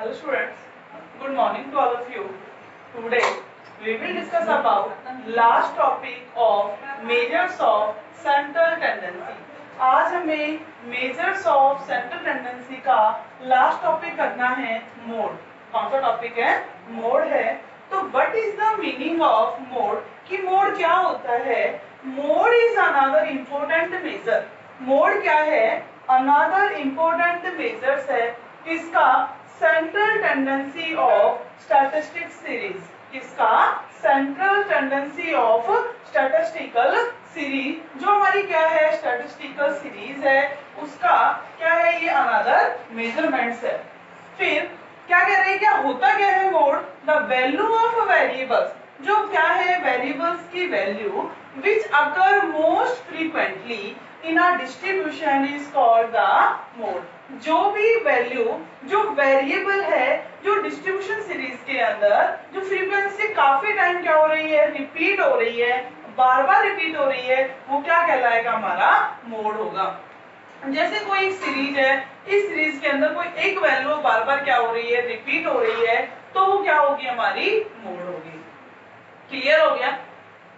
Hello students, good morning to all of you. Today we will discuss about last topic of measures of central tendency. आज हमें measures of central tendency का last topic करना है mode. कौन सा topic है? Mode है. तो what is the meaning of mode? कि मोड क्या होता है? Mode is another important measure. Mode क्या है? Another important measures है किसका? Central tendency of statistic series. किसका? Central tendency of statistical series. जो हमारी क्या है? स्टैटिस्टिकल सीरीज है, उसका क्या है? ये अनदर मेजरमेंट्स है. फिर क्या कह रहे हैं? क्या होता क्या है mode? The value of variables. जो क्या है? वेरिएबल्स की value which occur most frequently in a distribution is called the mode. जो भी वैल्यू, जो वेरिएबल है, जो डिस्ट्रीब्यूशन सीरीज के अंदर जो फ्रीक्वेंसी काफी टाइम क्या हो रही है? रिपीट हो रही है, बार बार रिपीट हो रही है, वो क्या कहलाएगा? हमारा मोड होगा. जैसे कोई एक सीरीज है, इस सीरीज के अंदर कोई एक वैल्यू बार बार क्या हो रही है? रिपीट हो रही है, तो वो क्या होगी? हमारी मोड होगी. क्लियर हो गया?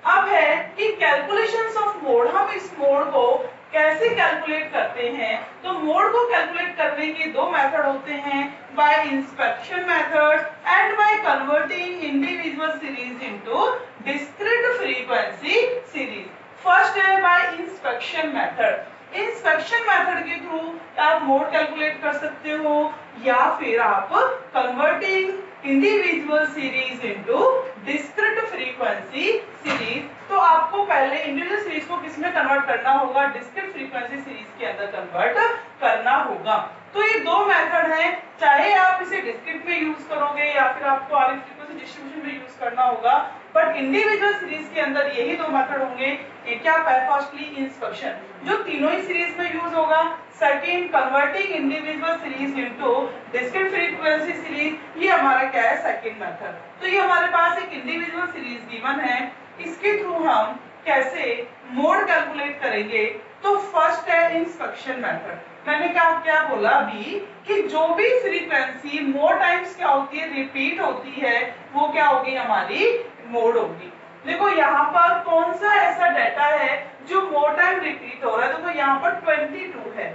अब है कि कैलकुलेशंस ऑफ मोड. हम इस मोड को कैसे कैलकुलेट करते हैं? तो मोड को कैलकुलेट करने के दो मेथड होते हैं, by inspection method and by converting individual series into discrete frequency series. First है by inspection method. Inspection method के थ्रू आप मोड कैलकुलेट कर सकते हो, या फिर आप converting individual series into discrete frequency series. तो आपको पहले इंडिविजुअल सीरीज को किसमें कन्वर्ट करना होगा? डिस्क्रीट फ्रीक्वेंसी सीरीज के अंदर कन्वर्ट करना होगा. तो ये दो मेथड हैं, चाहे आप इसे डिस्क्रीट में यूज करोगे या फिर आपको आरएफ फ्रीक्वेंसी डिस्ट्रीब्यूशन में यूज करना होगा, बट इंडिविजुअल सीरीज के अंदर यही दो मेथड होंगे. क्या? फर्स्टली इंस्पेक्शन, जो तीनों ही सीरीज में यूज होगा. Second, converting individual series into discrete frequency series. ये हमारा क्या है? Second method. तो ये हमारे पास एक इंडिविजुअल सीरीज गिवन है, इसके थ्रू हम कैसे मोड कैलकुलेट करेंगे? तो फर्स्ट है इंस्पेक्शन मेथड. मैंने क्या बोला अभी कि जो भी फ्रीक्वेंसी मोर टाइम्स क्या होती है? रिपीट होती है, वो क्या होगी? हमारी मोड होगी. देखो यहाँ पर कौन सा ऐसा डाटा है जो मोर टाइम रिपीट हो रहा है? देखो यहाँ पर 22 है.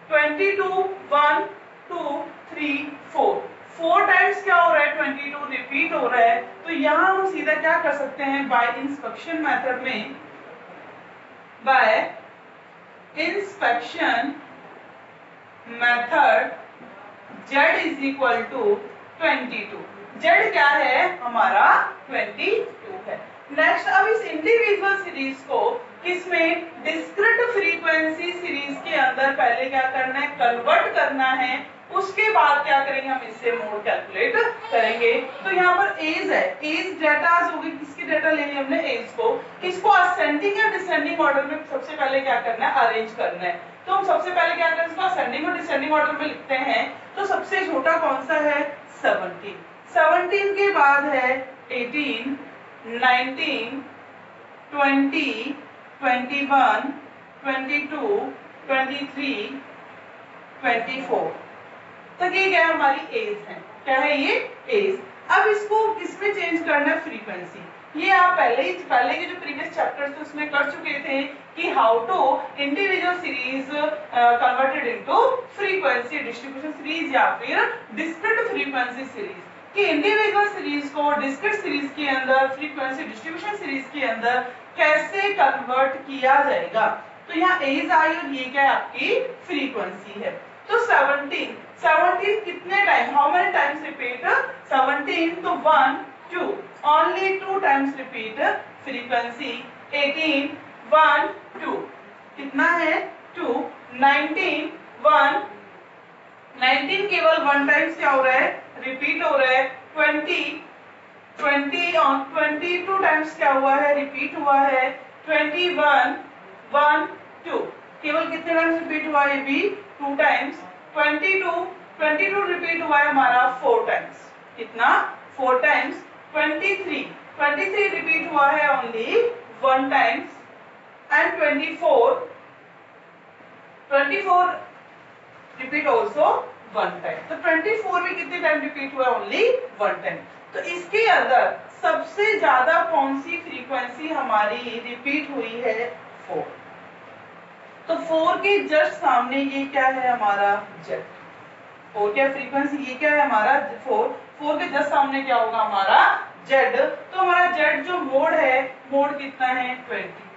22, 1, 2, 3, 4. 4 टाइम्स क्या हो रहा है? 22 रिपीट हो रहा है. तो यहाँ हम सीधा क्या कर सकते हैं? बाय इंस्पेक्शन मेथड में, by inspection method z is equal to 22. z क्या है? हमारा 22 है. नेक्स्ट, अब इस इंडिविजुअल सीरीज को किसमें? डिस्क्रीट फ्रीक्वेंसी सीरीज के अंदर पहले क्या करना है? कन्वर्ट करना है. उसके बाद क्या करेंगे? हम इससे मोड कैलकुलेट करेंगे. तो यहाँ पर एज है, एज डाटा होगी. किसकी डाटा लेनी हमने? एज को. इसको असेंडिंग या डिसेंडिंग ऑर्डर में सबसे पहले क्या करना है? अरेंज करना है. तो हम सबसे पहले क्या करें? इसको असेंडिंग और डिसेंडिंग ऑर्डर में लिखते हैं. तो सबसे छोटा कौन सा है? 17. 17 के बाद है 18, 19, 20, 21, 22, 23, 24 तक ये क्या हमारी एज है? क्या है ये? एज. अब इसको किसमें चेंज करना है? फ्रीक्वेंसी. ये आप पहले के जो प्रीवियस चैप्टर्स थे उसमें कर चुके थे कि how to individual series converted into frequency distribution series या फिर डिस्क्रीट फ्रीक्वेंसी सीरीज. कि इंडिविजुअल सीरीज को डिस्क्रीट सीरीज के अंदर, फ्रीक्वेंसी डिस्ट्रीब्यूशन सीरीज के अंदर कैसे कन्वर्ट किया जाएगा. तो यहाँ एज आई और ये क्या है? आपकी फ्रीक्वेंसी है. तो 17 कितने time? How many times repeat? 17. तो 1, 2, ओनली 2 टाइम्स रिपीट फ्रीक्वेंसी. 18, 1, 2 कितना है? 2. 19, 1, 19 केवल 1 टाइम्स क्या हो रहा है? रिपीट हो रहा है. 22 टाइम्स क्या हुआ है? रिपीट हुआ है. 21, 1, 2 केवल कितने टाइम्स रिपीट हुआ है? ये भी 2 टाइम्स. 22 रिपीट हुआ है हमारा 4 टाइम्स. कितना? 4 टाइम्स. 23 रिपीट हुआ है only 1 times. And 24 repeat also 1 time. तो 24 में कितने टाइम रिपीट हुआ? Only 1 time. तो इसके अंदर सबसे ज्यादा कौन सी फ्रीक्वेंसी हमारी रिपीट हुई है? 4। तो 4 के जस्ट सामने ये क्या है हमारा? जेड। 4 क्या फ्रीक्वेंसी, ये क्या है हमारा? 4 के जस्ट सामने क्या होगा हमारा? जेड। तो हमारा जेड जो मोड है, मोड कितना है? 22।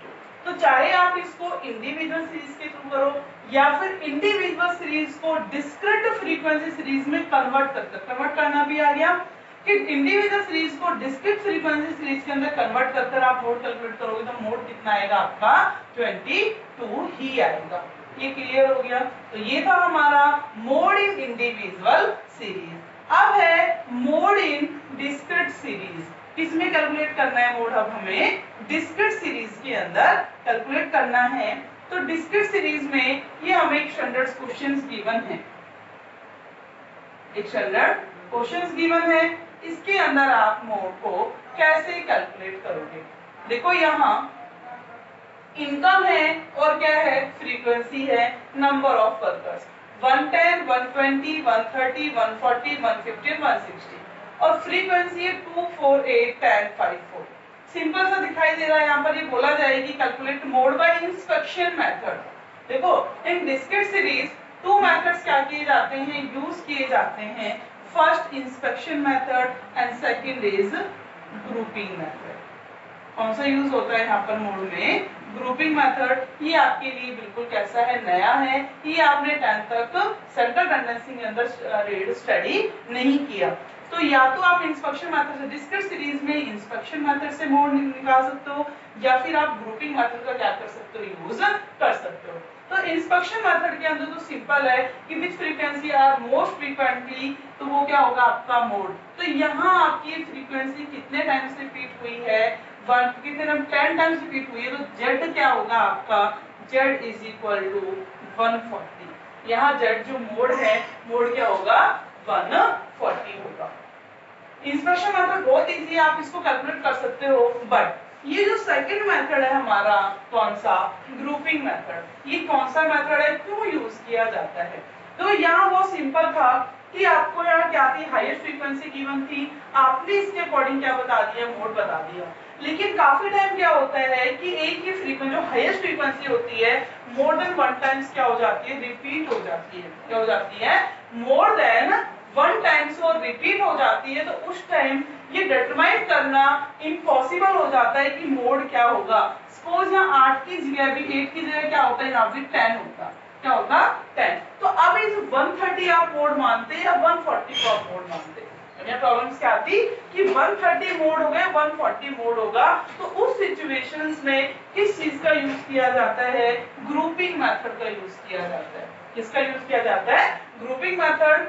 तो चाहे आप इसको इंडिविजुअल सीरीज के थ्रू करो या फिर इंडिविजुअल सीरीज को डिस्क्रीट फ्रीक्वेंसी सीरीज में कन्वर्ट करना भी आ गया कि इंडिविजुअल सीरीज को डिस्क्रीट फ्रीक्वेंसी सीरीज के अंदर कन्वर्ट कर आप मोड कैलकुलेट करोगे तो मोड कितना आएगा आपका? 22 ही आएगा। ये क्लियर हो गया? तो ये था हमारा मोड इन इंडिविजुअल सीरीज। अब है मोड इन डिस्क्रीट सीरीज। किसमें कैलकुलेट करना है मोड? अब हमें डिस्क्रीट सीरीज के अंदर कैलकुलेट करना है। तो डिस्क्रीट सीरीज में ये हमें एक स्टैंडर्ड क्वेश्चंस गिवन है, एक स्टैंडर्ड क्वेश्चंस गिवन है। इसके अंदर आप मोड को कैसे कैलकुलेट करोगे? देखो यहाँ इनकम है और क्या है? फ्रीक्वेंसी है, नंबर ऑफ वर्कर्स 110, 120, 130, 140, 150, 160 और फ्रीक्वेंसी है 248, 10, 54। सिंपल सा दिखाई दे रहा है। यहाँ पर ये बोला जाएगी calculate mode bye inspection method. देखो इन डिस्क्रीट सीरीज 2 मेथड्स क्या किए जाते हैं? यूज किए जाते हैं। First inspection method and second is grouping method. कौन सा यूज होता है यहाँ पर मोड में? Grouping method. ये आपके लिए बिल्कुल कैसा है? नया है। ये आपने 10th तक सेंट्रल टेंडेंसी के अंदर स्टडी नहीं किया। तो या तो आप इंस्पेक्शन मेथड से, डिस्क्रीट सीरीज में इंस्पेक्शन मेथड से मोड निकाल सकते हो या फिर आप ग्रुपिंग मेथड का क्या कर सकते हो? यूज कर सकते हो। तो इंस्पेक्शन मेथड के अंदर तो सिंपल है कि विच फ्रीक्वेंसी आर मोस्ट फ्रीक्वेंटली, तो वो क्या होगा आपका मोड। तो यहाँ आपकी फ्रीक्वेंसी कितने टाइम्स रिपीट हुई है? 10 टाइम्स रिपीट हुई है। तो जेड क्या होगा आपका? Z is equal to 140। यहाँ जेड जो मोड है, मोड क्या होगा? 140 होगा। इंस्पेक्शन मेथड बहुत इजी है, आप इसको कैलकुलेट कर सकते हो। बट ये जो सेकंड मेथड है हमारा, कौन सा? Grouping method. ये कौन सा मेथड है? क्यों यूज किया जाता है? तो यहाँ बहुत सिंपल था कि आपको यहाँ क्या थी? हाईएस्ट फ्रीक्वेंसी गिवन थी, आपने इसके अकॉर्डिंग क्या बता दिया? मोड बता दिया। लेकिन काफी टाइम क्या होता है कि एक ही फ्रीक्वेंसी, जो हाईएस्ट फ्रीक्वेंसी होती है, मोर देन 1 टाइम्स क्या हो जाती है? रिपीट हो जाती है। क्या हो जाती है? मोर देन 1 टाइम्स वो रिपीट हो जाती है। तो उस टाइम ये डिटरमाइन करना इम्पॉसिबल हो जाता है कि मोड क्या होगा। सपोज यहाँ 8 की जगह भी 8 की जगह क्या होता है? यहाँ भी 10 होता। क्या होगा? 10। तो अब इस 130 आप मोड मानते या 140 को आप मोड मानते? प्रॉब्लम्स क्या आती कि 130 मोड हो गए, 140 मोड होगा। तो उस सिचुएशंस में किस चीज का यूज किया जाता है? ग्रुपिंग मेथड का यूज किया जाता है। किसका यूज किया जाता है? Grouping method.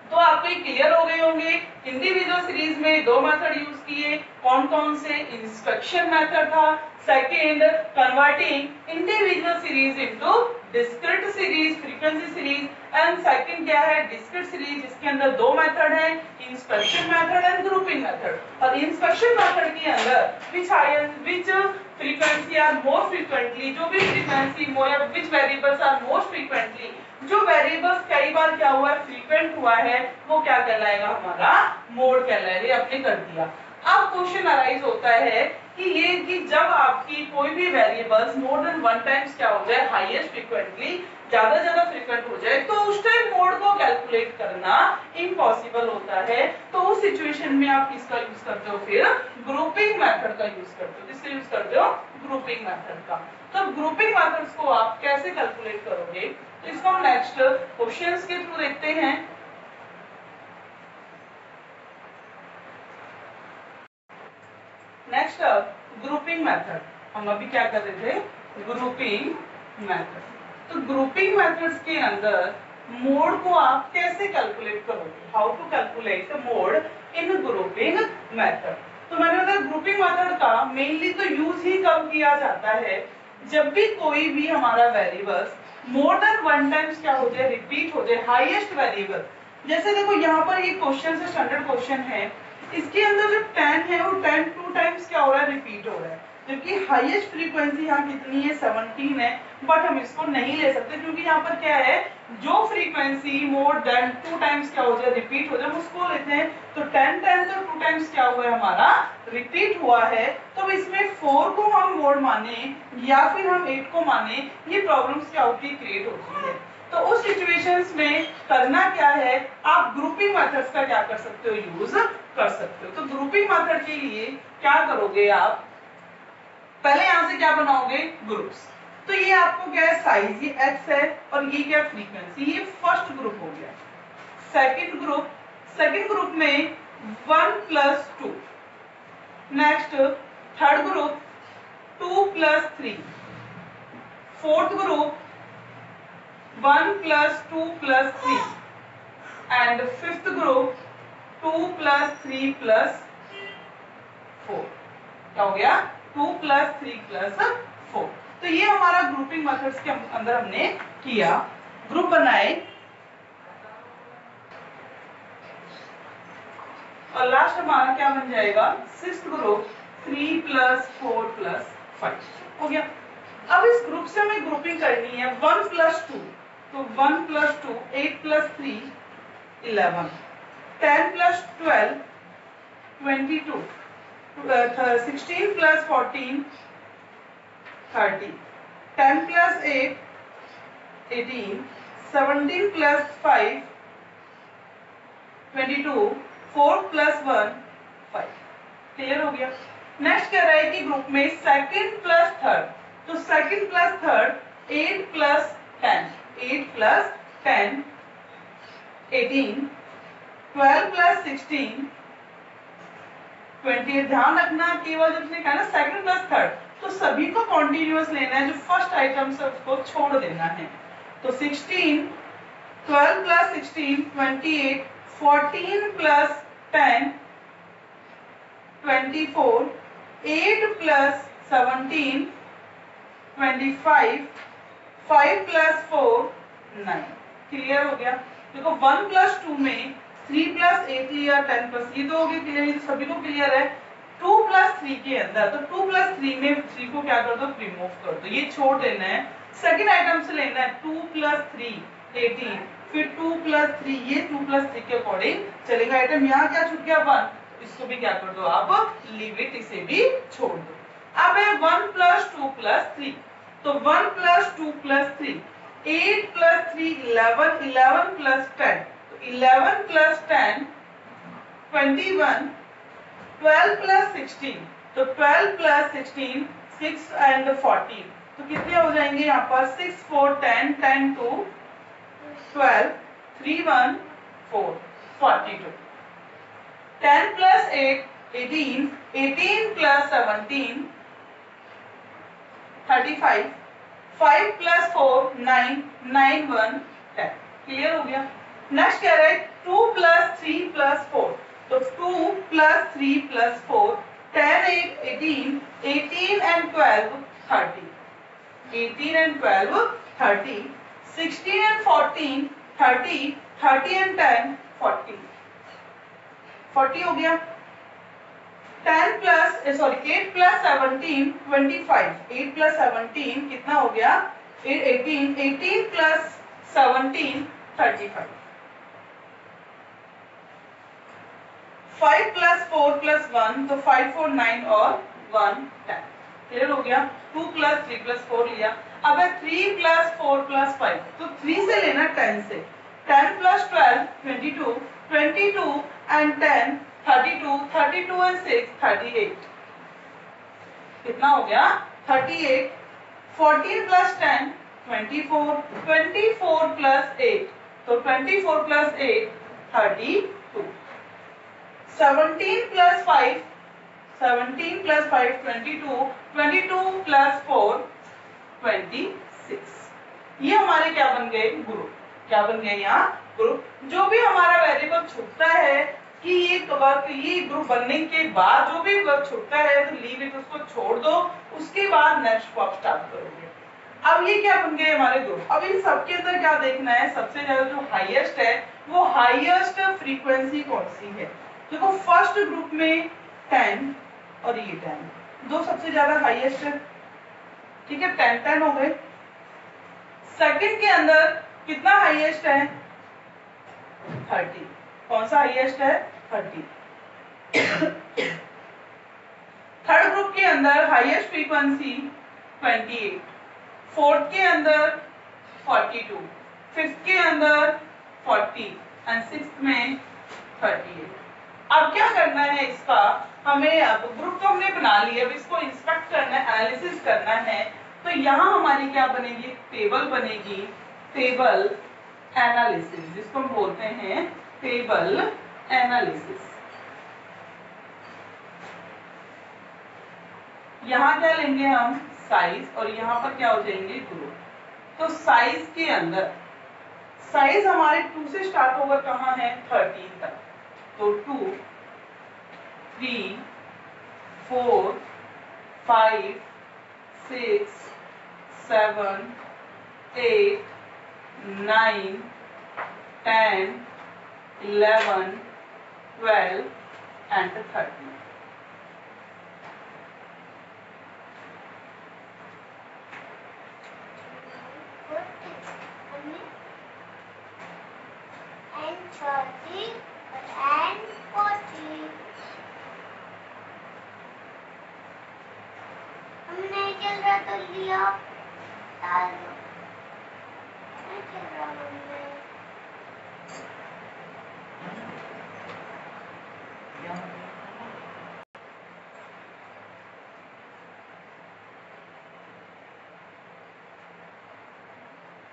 तो आपको ये क्लियर हो गए होंगे। इंडिविजुअल सीरीज में 2 मेथड यूज किए। कौन कौन से? इंस्पेक्शन मेथड था, second converting individual series into discrete series, frequency series, and second क्या है? Discrete series. इसके अंदर 2 मेथड है, inspection method and grouping method. और इंस्पेक्शन मेथड के अंदर which frequency are more frequently, जो भी frequency which variables are most frequently, जो वेरिएबल्स कई बार क्या हुआ है? फ्रीक्वेंट हुआ है, वो क्या कहलाएगा? हमारा मोड कहलाएगा। आपने कर दिया। अब क्वेश्चन अराइज होता है कि ये कि जब आपकी कोई भी वेरिएबल्स मोर देन 1 टाइम्स क्या हो जाए? हाईएस्ट फ्रीक्वेंटली, ज्यादा फ्रीक्वेंट हो जाए, तो उस टाइम मोड को कैलकुलेट करना इम्पॉसिबल होता है। तो उस सिचुएशन में आप किसका यूज करते हो? फिर ग्रुपिंग मेथड का यूज करते हो। किसका यूज करते हो? ग्रुपिंग मेथड का। तो ग्रुपिंग मेथड्स को आप कैसे कैलकुलेट करोगे? तो इसको हम नेक्स्ट क्वेश्चंस के थ्रू देखते हैं। Next grouping method. हम अभी क्या कर रहे थे? Grouping method. तो ग्रुपिंग मेथड्स के अंदर मोड को आप कैसे कैलकुलेट करोगे? How to calculate mode in grouping method. तो मैंने बताया ग्रुपिंग मेथड का मेनली तो यूज ही कब किया जाता है? जब भी कोई भी हमारा वेरिएबल्स मोर देन 1 टाइम्स क्या हो जाए? रिपीट हो जाए, हाईएस्ट वेरिएबल। जैसे देखो यहाँ पर ये क्वेश्चन से स्टैंडर्ड क्वेश्चन है, इसके अंदर जो 10 है वो 10 2 टाइम्स क्या हो रहा है? रिपीट हो रहा है। जबकि हाईएस्ट फ्रीक्वेंसी यहाँ कितनी है? 17 है। बट हम इसको नहीं ले सकते क्योंकि यहाँ पर क्या है? जो फ्रीक्वेंसी मोर देन 2 टाइम्स क्या हो जाए रिपीट हो जाए, उसको लेते हैं। तो 10 10 तो 2 टाइम्स क्या हुआ है हमारा रिपीट हुआ है। तो इसमें 4 को हम मोड माने या फिर हम 8 को माने, ये प्रॉब्लम्स क्या होती है क्रिएट होती है। तो उस सिचुएशंस में करना क्या है, आप ग्रुपिंग मेथड्स का क्या कर सकते हो यूज कर सकते हो। तो ग्रुपिंग मेथड के लिए क्या करोगे आप, पहले यहां से क्या बनाओगे ग्रुप्स। तो ये आपको क्या है साइज, ये x है और ये क्या फ्रीक्वेंसी, ये फर्स्ट ग्रुप हो गया। सेकंड ग्रुप में 1 plus 2, next third group 2 plus 3, fourth group 1 plus 2 plus 3 and fifth group 2 plus 3 plus 4। क्या हो गया 2 प्लस 3 प्लस 4। तो ये हमारा ग्रुपिंग मेथड्स के अंदर हमने किया, ग्रुप बनाए। और लास्ट हमारा क्या बन जाएगा सिक्स्थ ग्रुप 3 प्लस 4 प्लस 5 हो गया। अब इस ग्रुप से हमें ग्रुपिंग करनी है 1 प्लस 2, तो 1 plus 2 8 plus 3 11, 10 plus 12 22, 16 plus 14 30, 10 plus 8 18, 17 plus 5 22, 4 plus 1 5। Clear हो गया। नेक्स्ट कह रहा है कि ग्रुप में सेकंड प्लस थर्ड, तो second plus third 8 plus 10, 8 plus 10 18, 12 plus 16 20। ध्यान रखना केवल जब कहा ना सेकंड प्लस थर्ड, तो सभी को कॉन्टिन्यूअस लेना है, जो फर्स्ट आइटम से उसको छोड़ देना है। तो 16, 12 plus 16 28, 14 plus 10 24, 8 plus 17 25, 5 plus 4 9। Clear हो गया। देखो 1 प्लस 2 में 3 प्लस 8 या 10 प्लस, ये तो हो गया क्लियर, ये सभी को क्लियर है। 2 प्लस 3 के अंदर, तो 2 प्लस 3 में 3 को क्या कर दो रिमूव कर दो, ये छोड़ देना है। सेकंड आइटम से लेना है 2 प्लस 3 18, फिर 2 प्लस 3, ये 2 प्लस 3 के अकॉर्डिंग चलेगा। आइटम यहाँ क्या छूट गया 1, इसको भी क्या कर दो आप लीव इट, इसे भी छोड़ दो। अब है 1 प्लस 2 प्लस 3, तो 1 प्लस 2 प्लस 3, 8 प्लस 3 11, 11 प्लस 10, तो 11 प्लस 10 21, 12 प्लस 16, तो 12 प्लस 16 6 एंड 14, तो कितने हो जाएंगे यहाँ पर 6 4 10 10 2 12 3 1 4 42। 10 plus 8 18, 18 plus 17 35, 5 plus 4 9, 9 1 10। क्लियर हो गया। नेक्स्ट कह रहा है 2 plus 3 plus 4, तो 2 plus 3 plus 4 10 8 18, 18 and 12 30, 18 and 12 30, 16 and 14 30, 30 and 10 40, 40 हो गया। 10 प्लस सॉरी 8 प्लस 17 25, 8 प्लस 17 कितना हो गया 18, 18 प्लस 17 35, 5 प्लस 4 प्लस 1, तो 5 4 9 और 1 10। क्लियर हो गया। 2 प्लस 3 प्लस 4 लिया। अब है 3 प्लस 4 प्लस 5, तो 3 से लेना 10 से। 10 प्लस 12 22, 22 एंड 10 32, 32 एंड 6 38। कितना हो गया 38। 14 प्लस 10 24, 24 प्लस 8, तो 24 प्लस 8 32। 17 plus 5, 17 plus 5 22, 22 plus 4 26। ये हमारे क्या बन गए ग्रुप, क्या बन गए यहाँ ग्रुप। जो भी हमारा वेरिएबल छूटता है कि ये ग्रुप बनने के बाद जो भी वर्क छूटता है तो लीव इट, उसको छोड़ दो, उसके बाद नेक्स्ट को आप स्टार्ट करोगे। अब ये क्या बन गए हमारे ग्रुप। अब इन सबके अंदर क्या देखना है, सबसे ज्यादा जो हाईएस्ट है वो हाईएस्ट फ्रीक्वेंसी कौन सी है। देखो फर्स्ट ग्रुप में 10 और ये 10 दो सबसे ज्यादा हाईएस्ट है, ठीक है 10 10 हो गए। सेकंड के अंदर कितना हाईएस्ट है 30। कौन सा हाईएस्ट है 30। थर्ड ग्रुप के अंदर हाईएस्ट फ्रीक्वेंसी 28, फोर्थ के अंदर 42, फिफ्थ के अंदर 40 एंड सिक्स्थ में 38। अब क्या करना है इसका, हमें अब ग्रुप तो हमने बना लिया, अब इसको इंस्पेक्ट करना है, एनालिसिस करना है। तो यहाँ हमारी क्या बनेगी, टेबल बनेगी, टेबल एनालिसिस, जिसको हम बोलते हैं टेबल एनालिसिस। यहाँ क्या लेंगे हम साइज, और यहाँ पर क्या हो जाएंगे ग्रुप। तो साइज के अंदर साइज हमारे 2 से स्टार्ट होगा, कहाँ है 13 तक। तो 2, 3, 4, 5, 6, 7, 8, 9, 10, 11, 12 and 13। नहीं चल रहा तो लिया डाल दो, नहीं चल रहा मम्मी।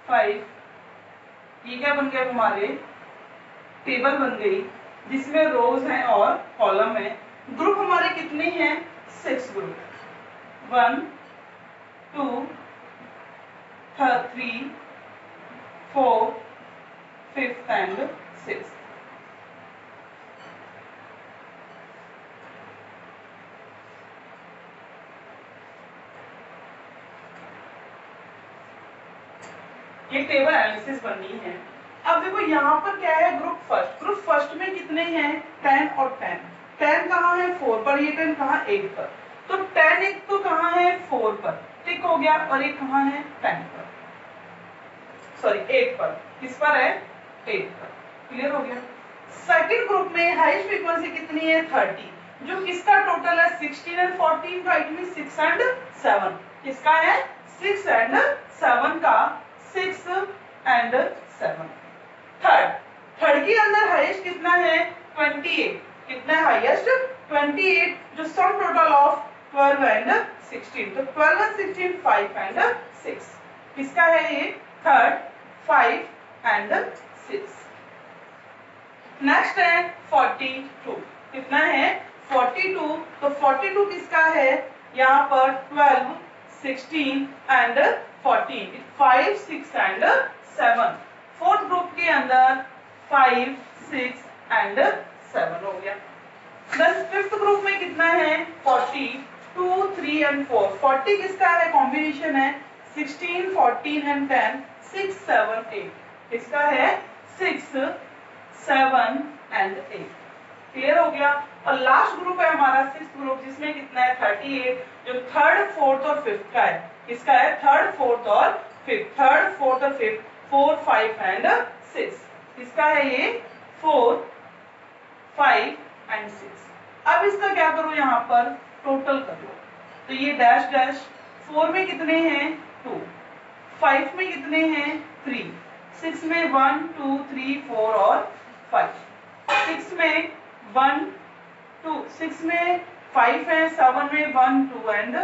5, ये क्या बन गया हमारे, टेबल बन गई जिसमें रोज हैं और कॉलम है। ग्रुप हमारे कितने हैं 6 ग्रुप, 1, 2, 3, 4, 5th and 6th। ये टेबल एनालिसिस बननी है। अब देखो यहाँ पर क्या है, ग्रुप फर्स्ट। ग्रुप फर्स्ट में कितने हैं 10 और 10। 10 कहाँ है 4 पर, ये 10 कहाँ 8 पर। तो 10 एक तो कहाँ है 4 पर, टिक हो गया, और एक कहाँ है 10 पर, सॉरी 8 पर। किस पर है 8 पर, क्लियर हो गया। सेकंड ग्रुप में हाईएस्ट फ्रीक्वेंसी कितनी है 30, जो किसका टोटल है 16 एंड 14 का, इट मींस 6 एंड 7। किसका है 6 एंड 7 का, 6 एंड 7। थर्ड के अंदर हाईएस्ट कितना है 28। कितना है हाईएस्ट 28, जो सम टोटल ऑफ 12 एंड 16। तो 12 एंड 16 5 एंड 6। किसका है ये थर्ड, 5 एंड 6। नेक्स्ट है 42। कितना है 42, तो 42 किसका है, यहाँ पर 12, 16 एंड 14, 5, 6 एंड 7। फोर्थ ग्रुप के अंदर 5, 6 एंड 7 हो गया। देन फिफ्थ ग्रुप में कितना है 40, 2, 3 एंड 4। 40 किसका है, कॉम्बिनेशन है 16, 14 एंड 10, 6, 7, 8। किसका है 6, 7 एंड 8। क्लियर हो गया। और लास्ट ग्रुप है हमारा सिक्स्थ ग्रुप, जिसमें कितना है 38, जो थर्ड, फोर्थ और फिफ्थ का है। किसका है थर्ड, फोर्थ और फिफ्थ, थर्ड, फोर्थ और फिफ्थ, 4, 5 एंड 6। किसका है ये 4, 5 एंड 6। अब इसका क्या करो, यहाँ पर टोटल कर लो। तो ये डैश डैश, 4 में कितने हैं 2, 5 में कितने हैं 3, 6 में 1, 2, 3, 4 और 5, 6 में 1, 2, 6 में 5 है, 7 में 1, 2 एंड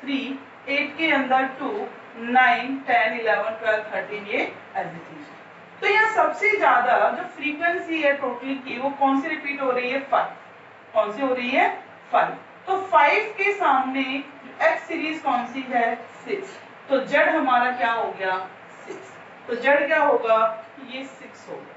3, 8 के अंदर 2, 9, 10, 11, 12, 13, ये एज इट इज। तो यहाँ सबसे ज्यादा जो फ्रीक्वेंसी है टोटल की, वो कौन सी रिपीट हो रही है 5। कौन सी हो रही है 5। तो 5 के सामने एक्स सीरीज कौन सी है 6। तो जेड हमारा क्या हो गया 6। तो जेड क्या होगा, ये 6 होगा।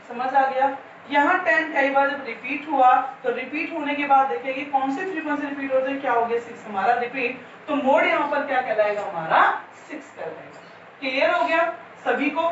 समझ आ गया। यहाँ 10 कई बार जब रिपीट हुआ, तो रिपीट होने के बाद देखेंगे कौन से फ्रीक्वेंसी रिपीट होते हैं, क्या हो गया 6 हमारा रिपीट। तो मोड यहाँ पर क्या कहलाएगा हमारा 6 कहलाएगा। क्लियर हो गया सभी को।